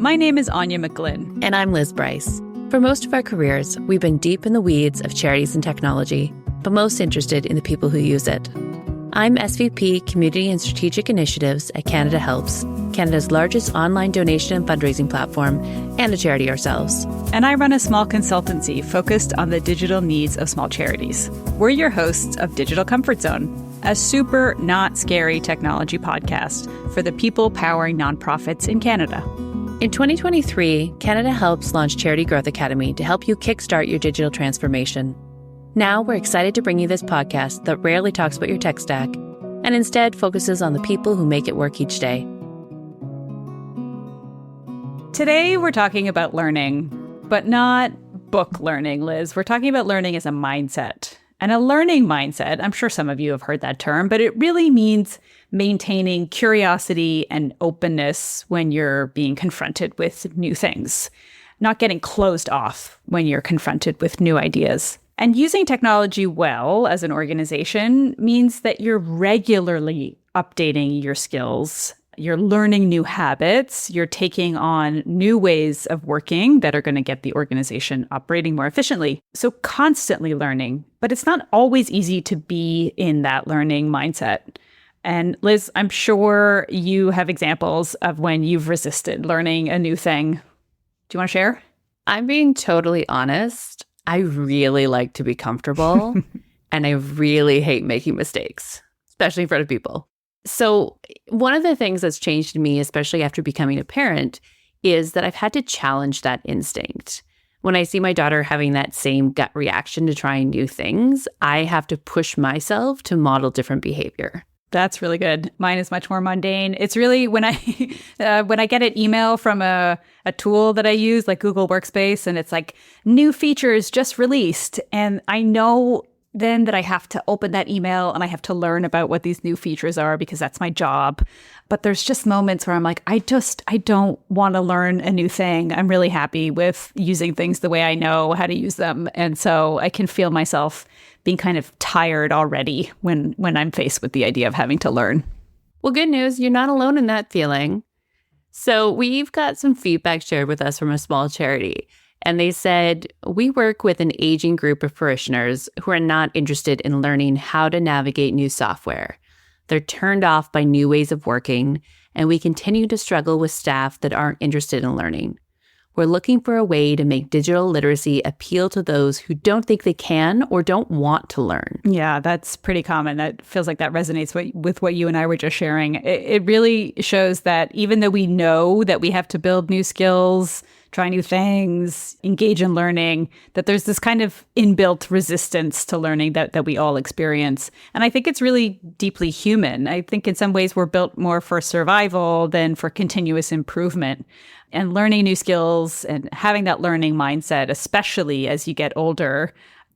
My name is Aine McGlynn. And I'm Lizz Bryce. For most of our careers, we've been deep in the weeds of charities and technology, but most interested in the people who use it. I'm SVP Community and Strategic Initiatives at Canada Helps, Canada's largest online donation and fundraising platform, and a charity ourselves. And I run a small consultancy focused on the digital needs of small charities. We're your hosts of Digital Comfort Zone, a super not scary technology podcast for the people powering nonprofits in Canada. In 2023, Canada Helps launched Charity Growth Academy to help you kickstart your digital transformation. Now we're excited to bring you this podcast that rarely talks about your tech stack and instead focuses on the people who make it work each day. Today we're talking about learning, but not book learning, Liz. We're talking about learning as a mindset. And a learning mindset, I'm sure some of you have heard that term, but it really means maintaining curiosity and openness when you're being confronted with new things, not getting closed off when you're confronted with new ideas. And using technology well as an organization means that you're regularly updating your skills, you're learning new habits, you're taking on new ways of working that are going to get the organization operating more efficiently. So constantly learning, but it's not always easy to be in that learning mindset. And Liz, I'm sure you have examples of when you've resisted learning a new thing. Do you want to share? I'm being totally honest. I really like to be comfortable and I really hate making mistakes, especially in front of people. So one of the things that's changed in me, especially after becoming a parent, is that I've had to challenge that instinct. When I see my daughter having that same gut reaction to trying new things, I have to push myself to model different behavior. That's really good. Mine is much more mundane. It's really when I get an email from a tool that I use, like Google Workspace, and it's like new features just released. And I know then that I have to open that email and I have to learn about what these new features are because that's my job. But there's just moments where I'm like, I don't want to learn a new thing. I'm really happy with using things the way I know how to use them. And so I can feel myself being kind of tired already when I'm faced with the idea of having to learn. Well, good news, you're not alone in that feeling. So we've got some feedback shared with us from a small charity. And they said, we work with an aging group of parishioners who are not interested in learning how to navigate new software. They're turned off by new ways of working, and we continue to struggle with staff that aren't interested in learning. We're looking for a way to make digital literacy appeal to those who don't think they can or don't want to learn. Yeah, that's pretty common. That feels like that resonates with what you and I were just sharing. It really shows that even though we know that we have to build new skills, try new things, engage in learning, that there's this kind of inbuilt resistance to learning that we all experience. And I think it's really deeply human. I think in some ways we're built more for survival than for continuous improvement. And learning new skills and having that learning mindset, especially as you get older,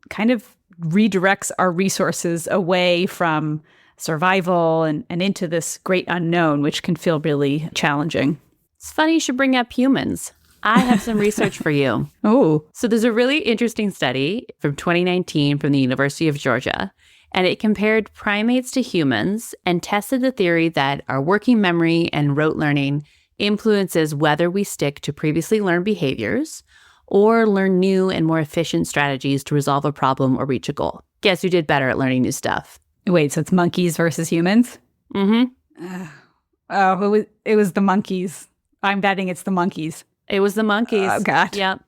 kind of redirects our resources away from survival and into this great unknown, which can feel really challenging. It's funny you should bring up humans. I have some research for you. Oh. So there's a really interesting study from 2019 from the University of Georgia, and it compared primates to humans and tested the theory that our working memory and rote learning influences whether we stick to previously learned behaviors or learn new and more efficient strategies to resolve a problem or reach a goal. Guess who did better at learning new stuff? Wait, so it's monkeys versus humans? Mm-hmm. It was the monkeys. I'm betting it's the monkeys. It was the monkeys. Oh, God. Yep.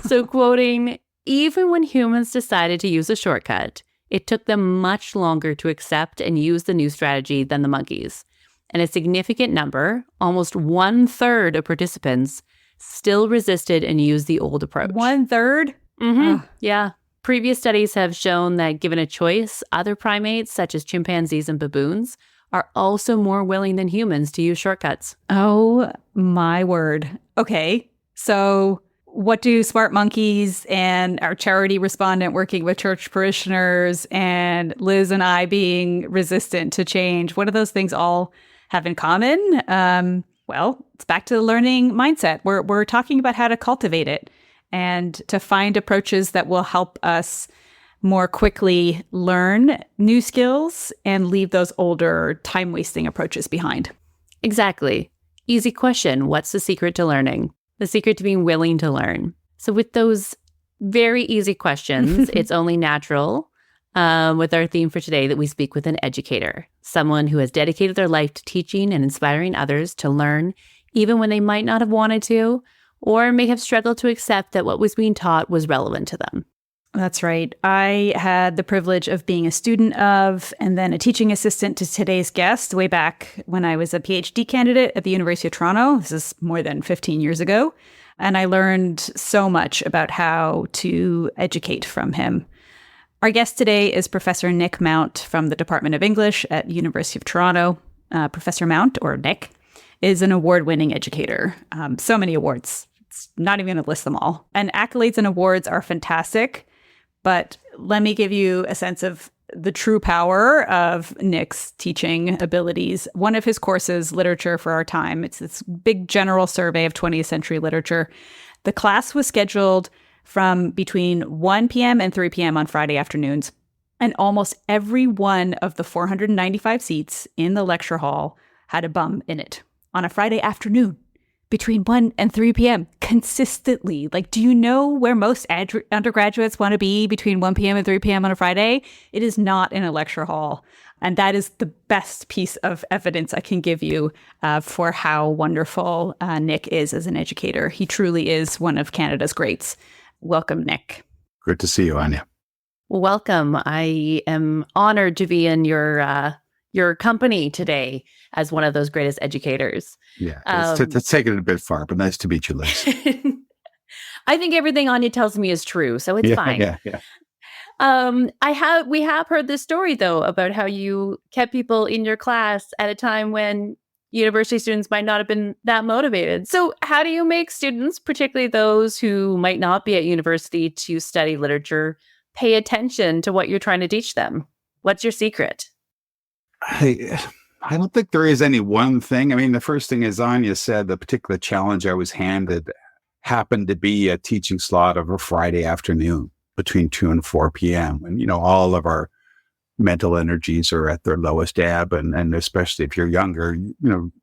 So quoting, even when humans decided to use a shortcut, it took them much longer to accept and use the new strategy than the monkeys. And a significant number, almost 1/3 of participants, still resisted and used the old approach. 1/3? Mm-hmm. Oh. Yeah. Previous studies have shown that given a choice, other primates, such as chimpanzees and baboons, are also more willing than humans to use shortcuts. Oh, my word. Okay, so what do smart monkeys and our charity respondent working with church parishioners and Liz and I being resistant to change, what do those things all have in common? Well, it's back to the learning mindset. We're talking about how to cultivate it and to find approaches that will help us more quickly learn new skills and leave those older time-wasting approaches behind. Exactly. Easy question. What's the secret to learning? The secret to being willing to learn. So with those very easy questions, it's only natural with our theme for today that we speak with an educator, someone who has dedicated their life to teaching and inspiring others to learn, even when they might not have wanted to, or may have struggled to accept that what was being taught was relevant to them. That's right. I had the privilege of being a student of and then a teaching assistant to today's guest way back when I was a PhD candidate at the University of Toronto. This is more than 15 years ago. And I learned so much about how to educate from him. Our guest today is Professor Nick Mount from the Department of English at University of Toronto. Professor Mount, or Nick, is an award-winning educator. So many awards. It's not even going to list them all. And accolades and awards are fantastic. But let me give you a sense of the true power of Nick's teaching abilities. One of his courses, Literature for Our Time, it's this big general survey of 20th century literature. The class was scheduled from between 1 p.m. and 3 p.m. on Friday afternoons. And almost every one of the 495 seats in the lecture hall had a bum in it on a Friday afternoon. Between 1 and 3 p.m. consistently. Like, do you know where most undergraduates want to be between 1 p.m. and 3 p.m. on a Friday? It is not in a lecture hall. And that is the best piece of evidence I can give you for how wonderful Nick is as an educator. He truly is one of Canada's greats. Welcome, Nick. Good to see you, Aine. Welcome. I am honored to be in your company today as one of those greatest educators. Yeah, let's take it a bit far, but nice to meet you, Liz. I think everything Anya tells me is true, so it's fine. Yeah. We have heard this story though about how you kept people in your class at a time when university students might not have been that motivated. So how do you make students, particularly those who might not be at university to study literature, pay attention to what you're trying to teach them? What's your secret? I don't think there is any one thing. I mean, the first thing, as Anya said, the particular challenge I was handed happened to be a teaching slot of a Friday afternoon between 2 and 4 p.m. And, all of our mental energies are at their lowest ebb. And especially if you're younger,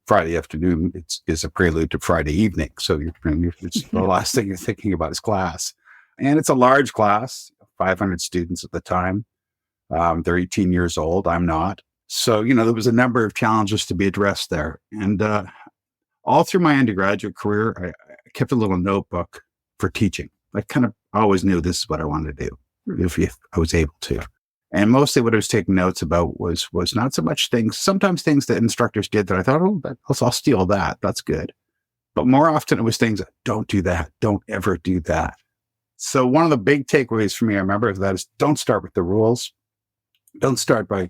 Friday afternoon is a prelude to Friday evening. So it's the last thing you're thinking about is class. And it's a large class, 500 students at the time. They're 18 years old. I'm not. So, there was a number of challenges to be addressed there. And all through my undergraduate career, I kept a little notebook for teaching. I kind of always knew this is what I wanted to do if I was able to. And mostly what I was taking notes about was not so much sometimes things that instructors did that I thought, I'll steal that. That's good. But more often it was things that don't do that. Don't ever do that. So one of the big takeaways for me, I remember, that is don't start with the rules. Don't start by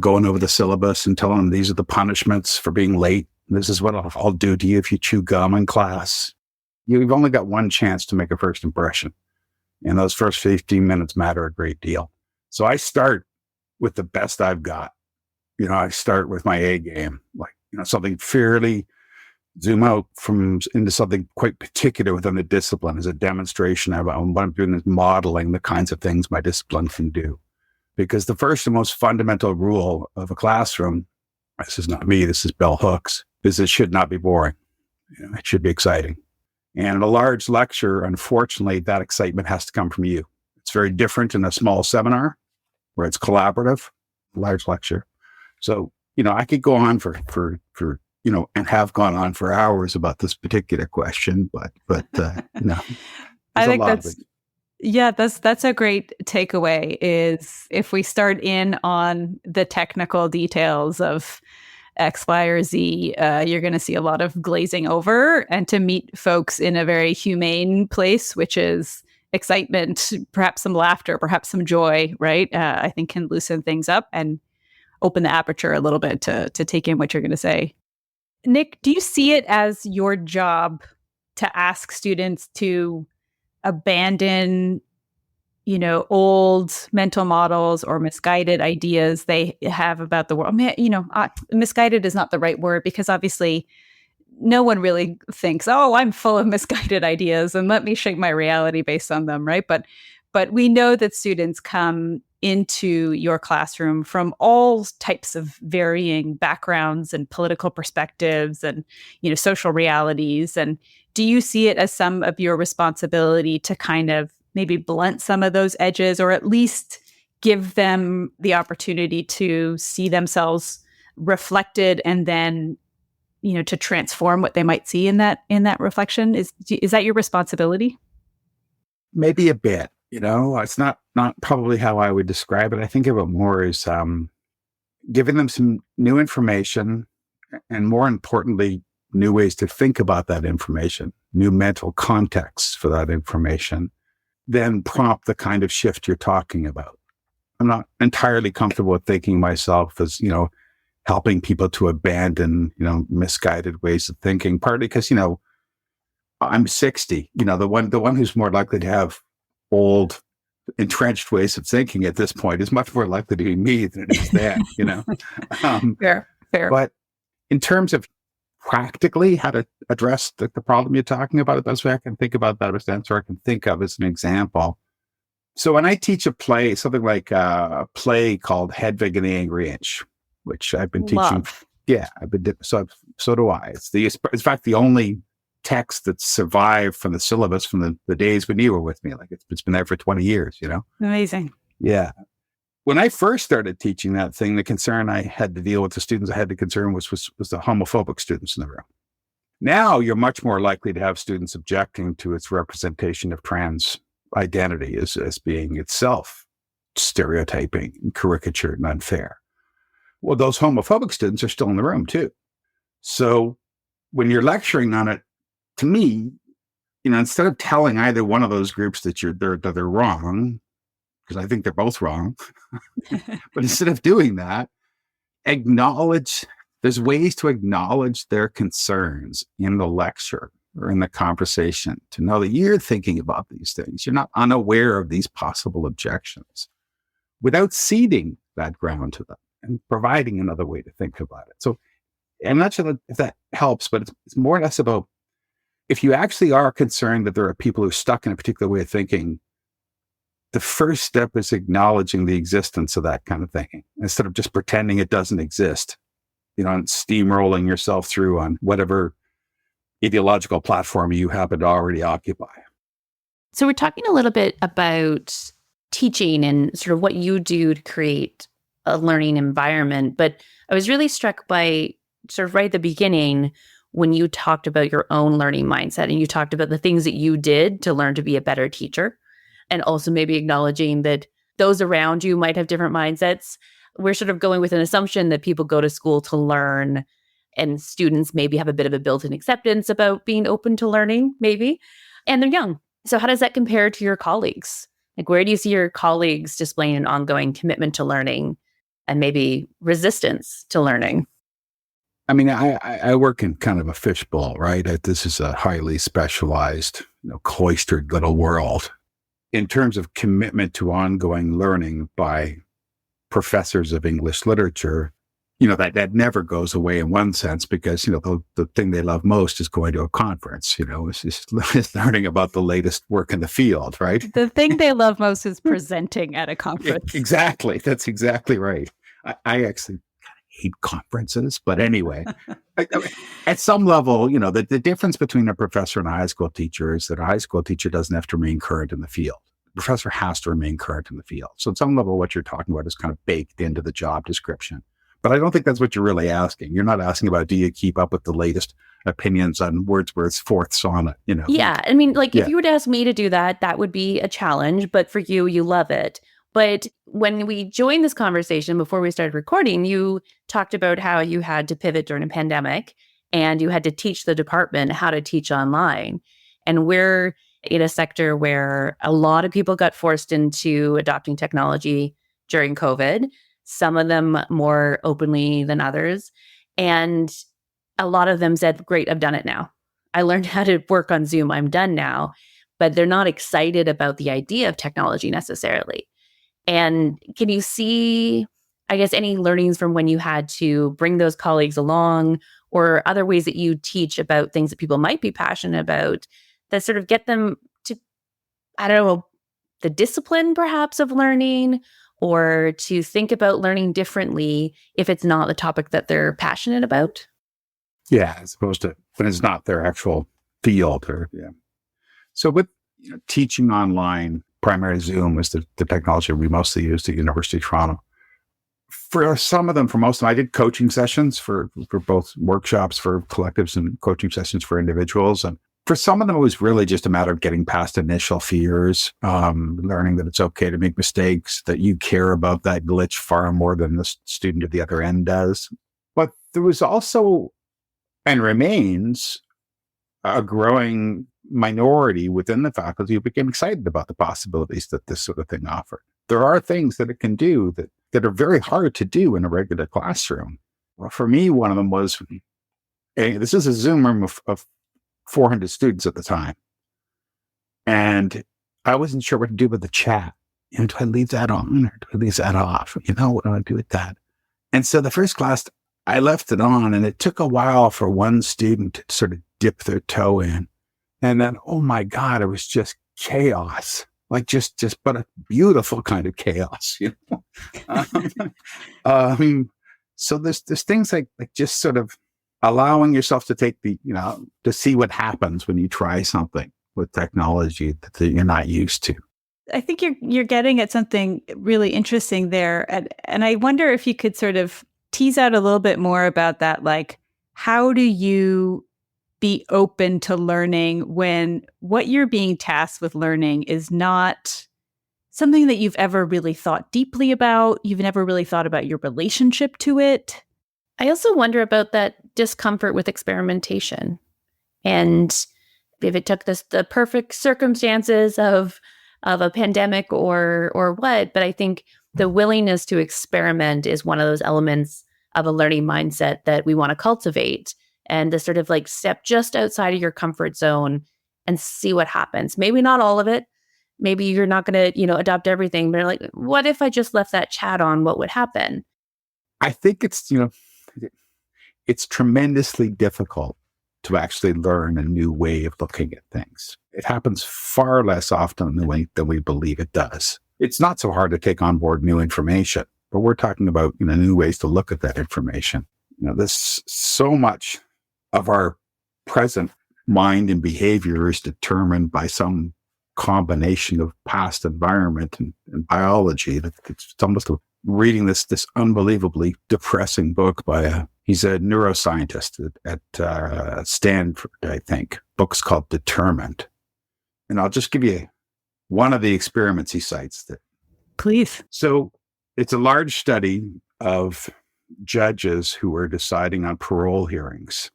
going over the syllabus and telling them these are the punishments for being late. This is what I'll do to you if you chew gum in class. You've only got one chance to make a first impression. And those first 15 minutes matter a great deal. So I start with the best I've got. I start with my A game, something fairly zoom out into something quite particular within the discipline as a demonstration of what I'm doing is modeling the kinds of things my discipline can do. Because the first and most fundamental rule of a classroom, this is not me, this is Bell Hooks, is it should not be boring. It should be exciting. And in a large lecture, unfortunately, that excitement has to come from you. It's very different in a small seminar where it's collaborative, large lecture. So, I could go on for and have gone on for hours about this particular question, but no. I think that's a great takeaway is if we start in on the technical details of X, Y, or Z, you're going to see a lot of glazing over, and to meet folks in a very humane place, which is excitement, perhaps some laughter, perhaps some joy, right? I think can loosen things up and open the aperture a little bit to take in what you're going to say. Nick, do you see it as your job to ask students to abandon, old mental models or misguided ideas they have about the world? Misguided is not the right word because obviously no one really thinks, oh, I'm full of misguided ideas and let me shape my reality based on them, right? But we know that students come into your classroom from all types of varying backgrounds and political perspectives and, social realities. And do you see it as some of your responsibility to kind of maybe blunt some of those edges, or at least give them the opportunity to see themselves reflected and then, to transform what they might see in that reflection? Is that your responsibility? Maybe a bit. It's not probably how I would describe it. I think of it more as giving them some new information, and more importantly, new ways to think about that information, new mental contexts for that information, then prompt the kind of shift you're talking about. I'm not entirely comfortable with thinking myself as, helping people to abandon, misguided ways of thinking, partly because, I'm 60, the one who's more likely to have old, entrenched ways of thinking at this point is much more likely to be me than it is them, Fair. But in terms of practically how to address the problem you're talking about, the best way I can think about that as an answer I can think of as an example. So when I teach a play, something like a play called Hedwig and the Angry Inch, which I've been teaching. Yeah, so do I. It's in fact the only text that's survived from the syllabus from the days when you were with me. Like it's been there for 20 years, Amazing. Yeah. When I first started teaching that thing, the concern I had to deal with, the students I had to concern was the homophobic students in the room. Now you're much more likely to have students objecting to its representation of trans identity as being itself stereotyping and caricatured and unfair. Well, those homophobic students are still in the room too. So when you're lecturing on it, to me, instead of telling either one of those groups that they're wrong, because I think they're both wrong, but instead of doing that, there's ways to acknowledge their concerns in the lecture or in the conversation, to know that you're thinking about these things. You're not unaware of these possible objections, without ceding that ground to them and providing another way to think about it. So I'm not sure if that helps, but it's more or less about, if you actually are concerned that there are people who are stuck in a particular way of thinking, the first step is acknowledging the existence of that kind of thinking, instead of just pretending it doesn't exist, and steamrolling yourself through on whatever ideological platform you happen to already occupy. So we're talking a little bit about teaching and sort of what you do to create a learning environment, but I was really struck by sort of right at the beginning when you talked about your own learning mindset, and you talked about the things that you did to learn to be a better teacher, and also maybe acknowledging that those around you might have different mindsets. We're sort of going with an assumption that people go to school to learn, and students maybe have a bit of a built-in acceptance about being open to learning, maybe, and they're young. So how does that compare to your colleagues? Like, where do you see your colleagues displaying an ongoing commitment to learning and maybe resistance to learning? I mean, I work in kind of a fishbowl, right? This is a highly specialized, cloistered little world. In terms of commitment to ongoing learning by professors of English literature, that never goes away in one sense, because, the thing they love most is going to a conference, it's learning about the latest work in the field, right? The thing they love most is presenting at a conference. Exactly. That's exactly right. I actually hate conferences, but anyway, at some level, the difference between a professor and a high school teacher is that a high school teacher doesn't have to remain current in the field. The professor has to remain current in the field. So at some level, what you're talking about is kind of baked into the job description. But I don't think that's what you're really asking. You're not asking about, do you keep up with the latest opinions on Wordsworth's fourth sonnet? Yeah. I mean, if you were to ask me to do that, that would be a challenge. But for you, you love it. But when we joined this conversation before we started recording, you talked about how you had to pivot during a pandemic and you had to teach the department how to teach online. And we're in a sector where a lot of people got forced into adopting technology during COVID, some of them more openly than others. And a lot of them said, great, I've done it now. I learned how to work on Zoom. I'm done now. But they're not excited about the idea of technology necessarily. And can you see, I guess, any learnings from when you had to bring those colleagues along, or other ways that you teach about things that people might be passionate about that sort of get them to, I don't know, the discipline perhaps of learning, or to think about learning differently if it's not the topic that they're passionate about? Yeah, as opposed to when it's not their actual field. So with teaching online, primary Zoom was the technology we mostly used at University of Toronto. For some of them, for most of them, I did coaching sessions for both workshops for collectives and coaching sessions for individuals. And for some of them, it was really just a matter of getting past initial fears, learning that it's okay to make mistakes, that you care about that glitch far more than the student at the other end does. But there was also, and remains, a growing minority within the faculty who became excited about the possibilities that this sort of thing offered. There are things that it can do that are very hard to do in a regular classroom. Well, for me, one of them was, this is a Zoom room of 400 students at the time. And I wasn't sure what to do with the chat. Do I leave that on or do I leave that off? What do I do with that? And so the first class, I left it on, and it took a while for one student to sort of dip their toe in. And then, oh my God, it was just chaos. Like but a beautiful kind of chaos, So there's things like just sort of allowing yourself to take to see what happens when you try something with technology that you're not used to. I think you're getting at something really interesting there. And I wonder if you could sort of tease out a little bit more about that. Like, how do you be open to learning when what you're being tasked with learning is not something that you've ever really thought deeply about? You've never really thought about your relationship to it. I also wonder about that discomfort with experimentation. And if it took the perfect circumstances of a pandemic or what, but I think the willingness to experiment is one of those elements of a learning mindset that we want to cultivate. And the sort of like step just outside of your comfort zone and see what happens. Maybe not all of it. Maybe you're not going to, adopt everything, but like, what if I just left that chat on? What would happen? I think it's tremendously difficult to actually learn a new way of looking at things. It happens far less often than we believe it does. It's not so hard to take on board new information, but we're talking about new ways to look at that information. There's so much of our present mind and behavior is determined by some combination of past environment and biology. It's almost reading this unbelievably depressing book by he's a neuroscientist at Stanford, I think. Book's called Determined. And I'll just give you one of the experiments he cites. Please. So it's a large study of judges who are deciding on parole hearings.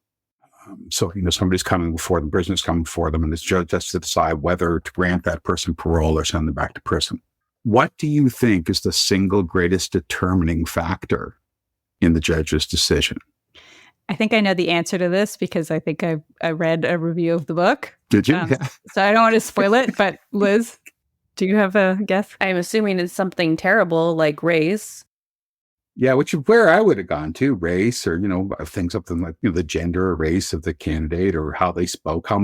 So, somebody's coming before them, prisoner's coming before them, and this judge has to decide whether to grant that person parole or send them back to prison. What do you think is the single greatest determining factor in the judge's decision? I think I know the answer to this because I think I read a review of the book. Did you? So I don't want to spoil it, but Liz, do you have a guess? I'm assuming it's something terrible like race. Yeah, which is where I would have gone to, race, or things something like the gender or race of the candidate, or how they spoke, how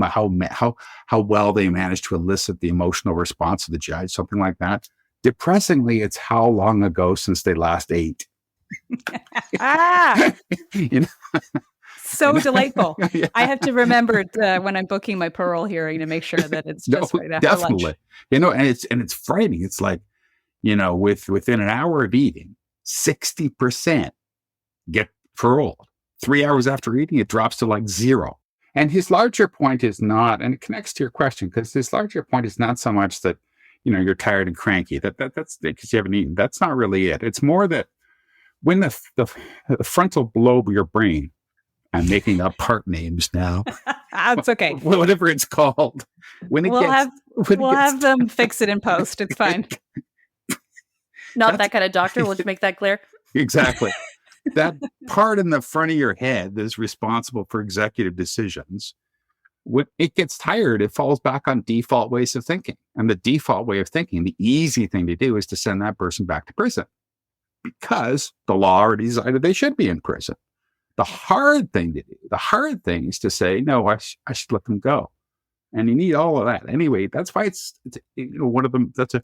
well they managed to elicit the emotional response of the judge, something like that. Depressingly, it's how long ago since they last ate. So delightful. Yeah. I have to remember when I'm booking my parole hearing to make sure that it's just right after lunch. And it's frightening. It's like, within an hour of eating, 60% get paroled. 3 hours after eating, it drops to like 0. And his larger point is not, and it connects to your question, because his larger point is not so much that, you're tired and cranky, that's because you haven't eaten. That's not really it. It's more that when the frontal lobe of your brain, I'm making up part names now. It's okay. Whatever it's called. We'll have them fix it in post. It's fine. Not that kind of doctor. We'll just make that clear. Exactly. That part in the front of your head that is responsible for executive decisions, when it gets tired, it falls back on default ways of thinking. And the default way of thinking, the easy thing to do is to send that person back to prison because the law already decided they should be in prison. The hard thing is to say, no, I should let them go. And you need all of that. Anyway, that's why it's one of them. That's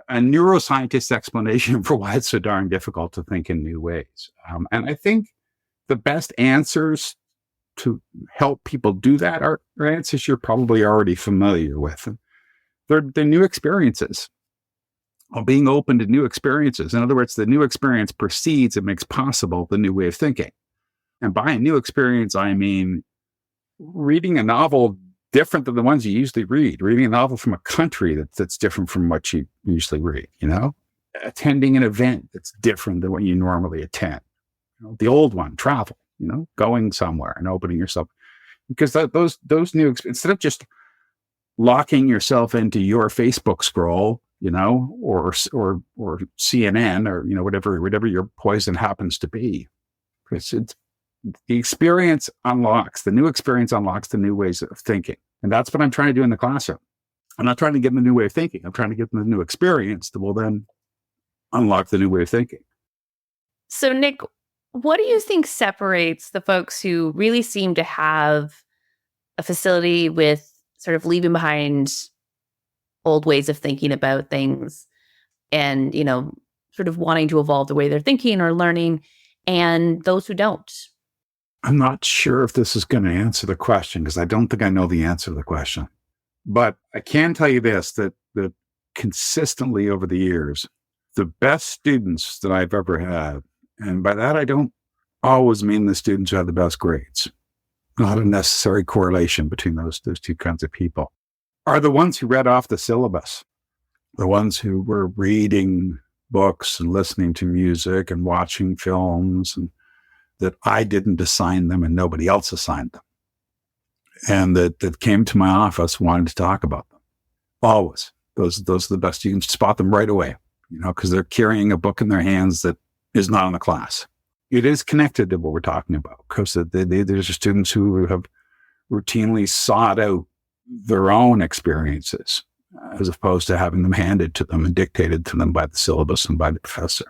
a neuroscientist explanation for why it's so darn difficult to think in new ways. And I think the best answers to help people do that are answers you're probably already familiar with. They're new experiences, or being open to new experiences. In other words, the new experience precedes and makes possible the new way of thinking. And by a new experience, I mean reading a novel different than the ones you usually read, reading a novel from a country that's different from what you usually read, attending an event that's different than what you normally attend. The old one, travel, going somewhere and opening yourself. Because those new, instead of just locking yourself into your Facebook scroll, or CNN or, whatever your poison happens to be. It's the experience unlocks, the new experience unlocks the new ways of thinking. And that's what I'm trying to do in the classroom. I'm not trying to give them a new way of thinking. I'm trying to give them a new experience that will then unlock the new way of thinking. So, Nick, what do you think separates the folks who really seem to have a facility with sort of leaving behind old ways of thinking about things and, sort of wanting to evolve the way they're thinking or learning, and those who don't? I'm not sure if this is going to answer the question, because I don't think I know the answer to the question. But I can tell you this, that consistently over the years, the best students that I've ever had, and by that I don't always mean the students who have the best grades, not a necessary correlation between those two kinds of people, are the ones who read off the syllabus, the ones who were reading books and listening to music and watching films, and that I didn't assign them and nobody else assigned them. And that came to my office wanting to talk about them. Always. Those are the best. You can spot them right away, because they're carrying a book in their hands that is not in the class. It is connected to what we're talking about, because there's students who have routinely sought out their own experiences as opposed to having them handed to them and dictated to them by the syllabus and by the professor.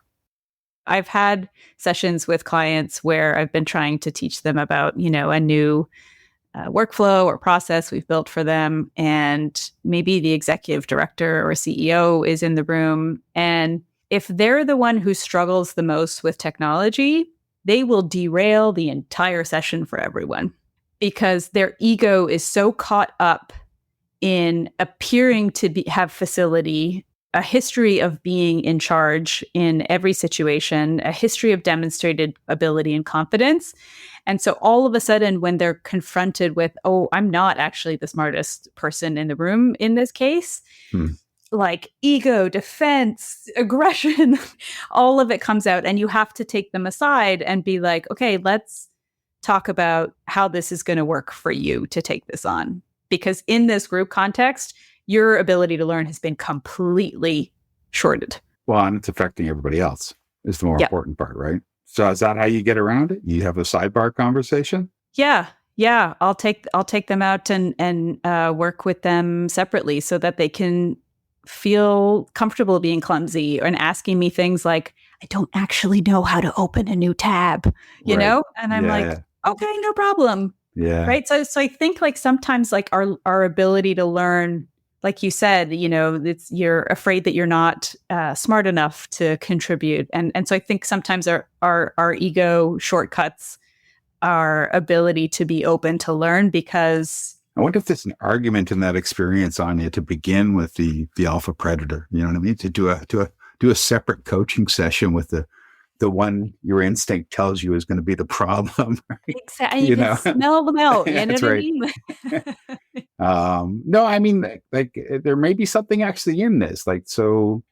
I've had sessions with clients where I've been trying to teach them about, a new workflow or process we've built for them. And maybe the executive director or CEO is in the room. And if they're the one who struggles the most with technology, they will derail the entire session for everyone, because their ego is so caught up in appearing to have facility, a history of being in charge in every situation, a history of demonstrated ability and confidence. And so all of a sudden, when they're confronted with, oh, I'm not actually the smartest person in the room in this case, like ego, defense, aggression, all of it comes out. And you have to take them aside and be like, okay, let's talk about how this is going to work for you to take this on. Because in this group context, your ability to learn has been completely shorted. Well, and it's affecting everybody else is the more important part, right? So is that how you get around it? You have a sidebar conversation? Yeah. I'll take them out and work with them separately so that they can feel comfortable being clumsy and asking me things like, I don't actually know how to open a new tab, you know? And I'm okay, no problem. Yeah. Right. So I think like sometimes like our ability to learn, like you said, you're afraid that you're not smart enough to contribute. And so I think sometimes our ego shortcuts our ability to be open to learn, because I wonder if there's an argument in that experience, Anya, to begin with the alpha predator. You know what I mean? To do a separate coaching session with the one your instinct tells you is going to be the problem. Right? Exactly. You can smell them out. You know That's what right. I mean? No, I mean, like there may be something actually in this. Like, so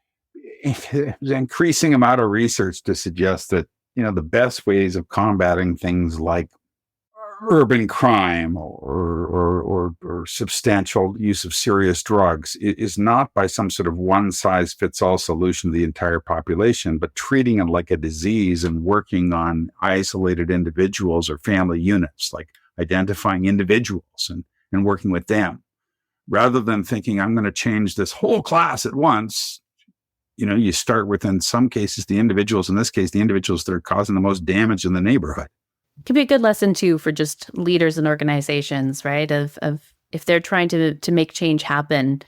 there's an increasing amount of research to suggest that, the best ways of combating things like urban crime or substantial use of serious drugs is not by some sort of one-size-fits-all solution to the entire population, but treating it like a disease and working on isolated individuals or family units, like identifying individuals and working with them, rather than thinking, I'm going to change this whole class at once. You start with, in some cases, the individuals, in this case, the individuals that are causing the most damage in the neighborhood. Could be a good lesson too for just leaders and organizations, right? Of if they're trying to make change happen,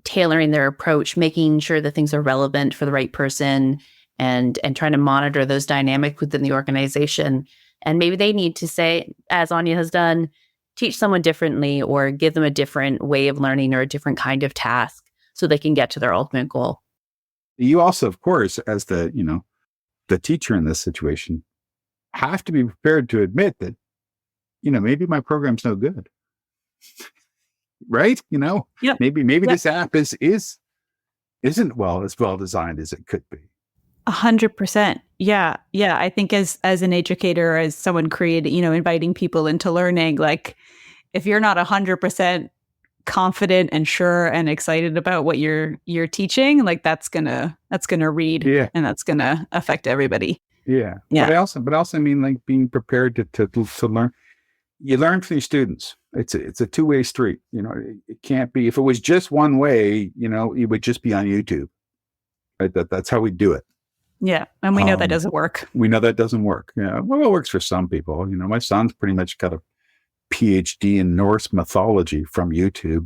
tailoring their approach, making sure that things are relevant for the right person, and trying to monitor those dynamics within the organization. And maybe they need to say, as Aine has done, teach someone differently or give them a different way of learning or a different kind of task so they can get to their ultimate goal. You also, of course, as the teacher in this situation, have to be prepared to admit that, maybe my program's no good. Right? Yep. Maybe Yep. this app isn't as well designed as it could be. 100%. Yeah. Yeah. I think as an educator, as someone creating, inviting people into learning, like if you're not 100% confident and sure and excited about what you're teaching, like that's gonna read, Yeah. and that's gonna affect everybody. Yeah. Yeah. But I also mean like being prepared to learn. You learn from your students. It's a two-way street. It can't be, if it was just one way, it would just be on YouTube. Right? That's how we do it. Yeah. And we know that doesn't work. We know that doesn't work. Yeah. Well, it works for some people. My son's pretty much got a PhD in Norse mythology from YouTube,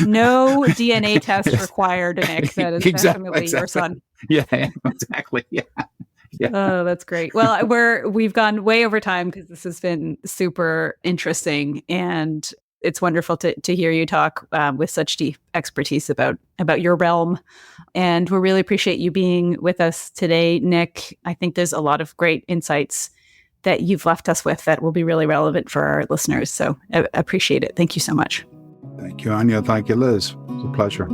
No DNA test required, Nick. That is definitely your son. Yeah, exactly. Yeah. Yeah. Oh, that's great. Well, we've gone way over time because this has been super interesting, and it's wonderful to hear you talk with such deep expertise about your realm. And we really appreciate you being with us today, Nick. I think there's a lot of great insights that you've left us with that will be really relevant for our listeners. So I appreciate it. Thank you so much. Thank you, Aine. Thank you, Liz. It was a pleasure.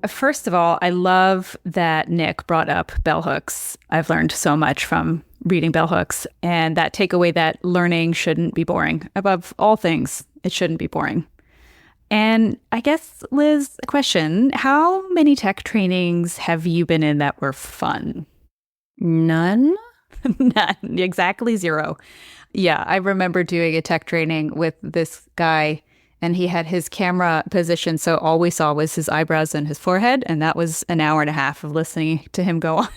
First of all, I love that Nick brought up bell hooks. I've learned so much from reading bell hooks, and that takeaway that learning shouldn't be boring. Above all things, it shouldn't be boring. And I guess, Liz, a question, how many tech trainings have you been in that were fun? None? None. Exactly 0. Yeah, I remember doing a tech training with this guy, and he had his camera positioned so all we saw was his eyebrows and his forehead, and that was an hour and a half of listening to him go on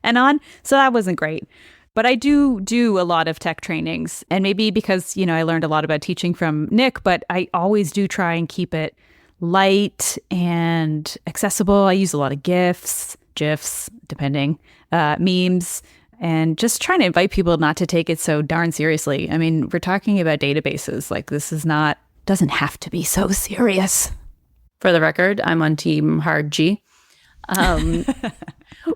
and on. So that wasn't great. But I do a lot of tech trainings, and maybe because, I learned a lot about teaching from Nick, but I always do try and keep it light and accessible. I use a lot of GIFs, depending, memes, and just trying to invite people not to take it so darn seriously. I mean, we're talking about databases. Like, this doesn't have to be so serious. For the record, I'm on team hard G.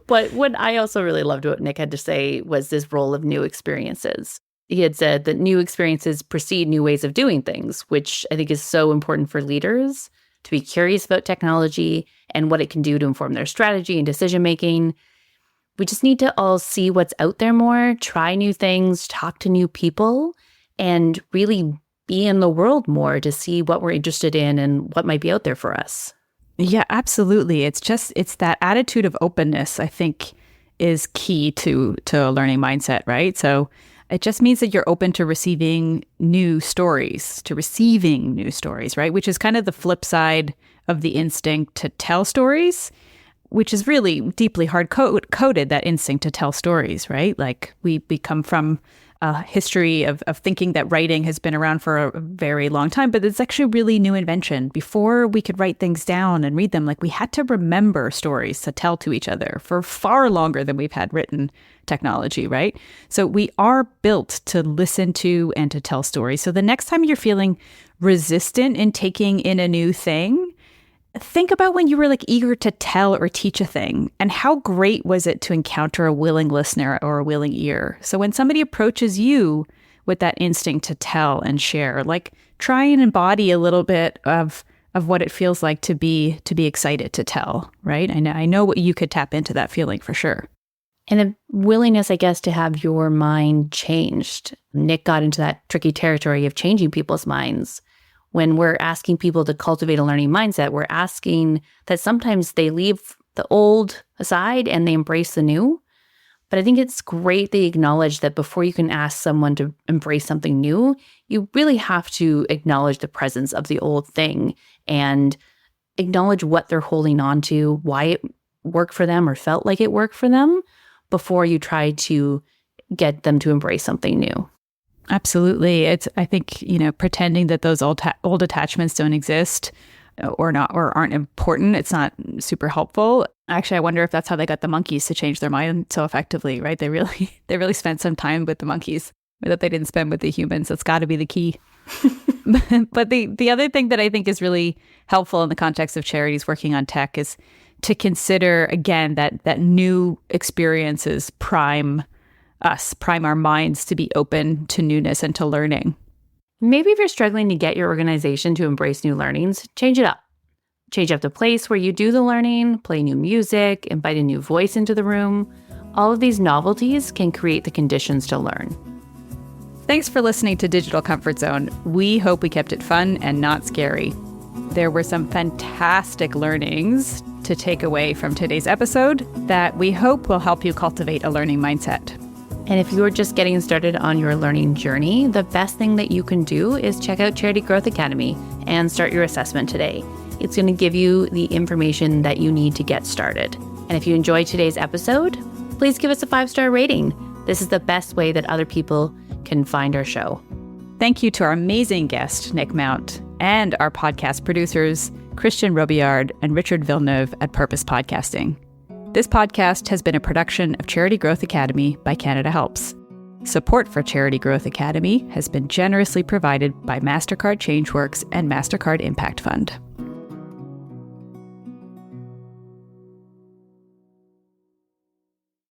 But what I also really loved what Nick had to say was this role of new experiences. He had said that new experiences precede new ways of doing things, which I think is so important for leaders to be curious about technology and what it can do to inform their strategy and decision-making. We just need to all see what's out there more, try new things, talk to new people, and really be in the world more to see what we're interested in and what might be out there for us. Yeah, absolutely. It's that attitude of openness, I think, is key to a learning mindset, right? So it just means that you're open to receiving new stories, right? Which is kind of the flip side of the instinct to tell stories, which is really deeply hard-coded, that instinct to tell stories, right? Like we come from a history of thinking that writing has been around for a very long time, but it's actually a really new invention. Before we could write things down and read them, like we had to remember stories to tell to each other for far longer than we've had written technology, right? So we are built to listen to and to tell stories. So the next time you're feeling resistant in taking in a new thing, think about when you were like eager to tell or teach a thing, and how great was it to encounter a willing listener or a willing ear. So when somebody approaches you with that instinct to tell and share, like try and embody a little bit of what it feels like to be excited to tell, right? I know what you could tap into that feeling for sure. And a willingness, I guess, to have your mind changed. Nick got into that tricky territory of changing people's minds. When we're asking people to cultivate a learning mindset, we're asking that sometimes they leave the old aside and they embrace the new. But I think it's great they acknowledge that before you can ask someone to embrace something new, you really have to acknowledge the presence of the old thing and acknowledge what they're holding on to, why it worked for them or felt like it worked for them, before you try to get them to embrace something new. Absolutely. I think, pretending that those old attachments don't exist or aren't important, it's not super helpful. Actually, I wonder if that's how they got the monkeys to change their mind so effectively, right? They really spent some time with the monkeys that they didn't spend with the humans. That's got to be the key. But the other thing that I think is really helpful in the context of charities working on tech is to consider, again, that new experiences prime our minds to be open to newness and to learning. Maybe if you're struggling to get your organization to embrace new learnings, change it up. Change up the place where you do the learning, play new music, invite a new voice into the room. All of these novelties can create the conditions to learn. Thanks for listening to Digital Comfort Zone. We hope we kept it fun and not scary. There were some fantastic learnings to take away from today's episode that we hope will help you cultivate a learning mindset. And if you're just getting started on your learning journey, the best thing that you can do is check out Charity Growth Academy and start your assessment today. It's going to give you the information that you need to get started. And if you enjoyed today's episode, please give us a 5-star rating. This is the best way that other people can find our show. Thank you to our amazing guest, Nick Mount, and our podcast producers, Christian Robillard and Richard Villeneuve at Purpose Podcasting. This podcast has been a production of Charity Growth Academy by Canada Helps. Support for Charity Growth Academy has been generously provided by MasterCard ChangeWorks and MasterCard Impact Fund.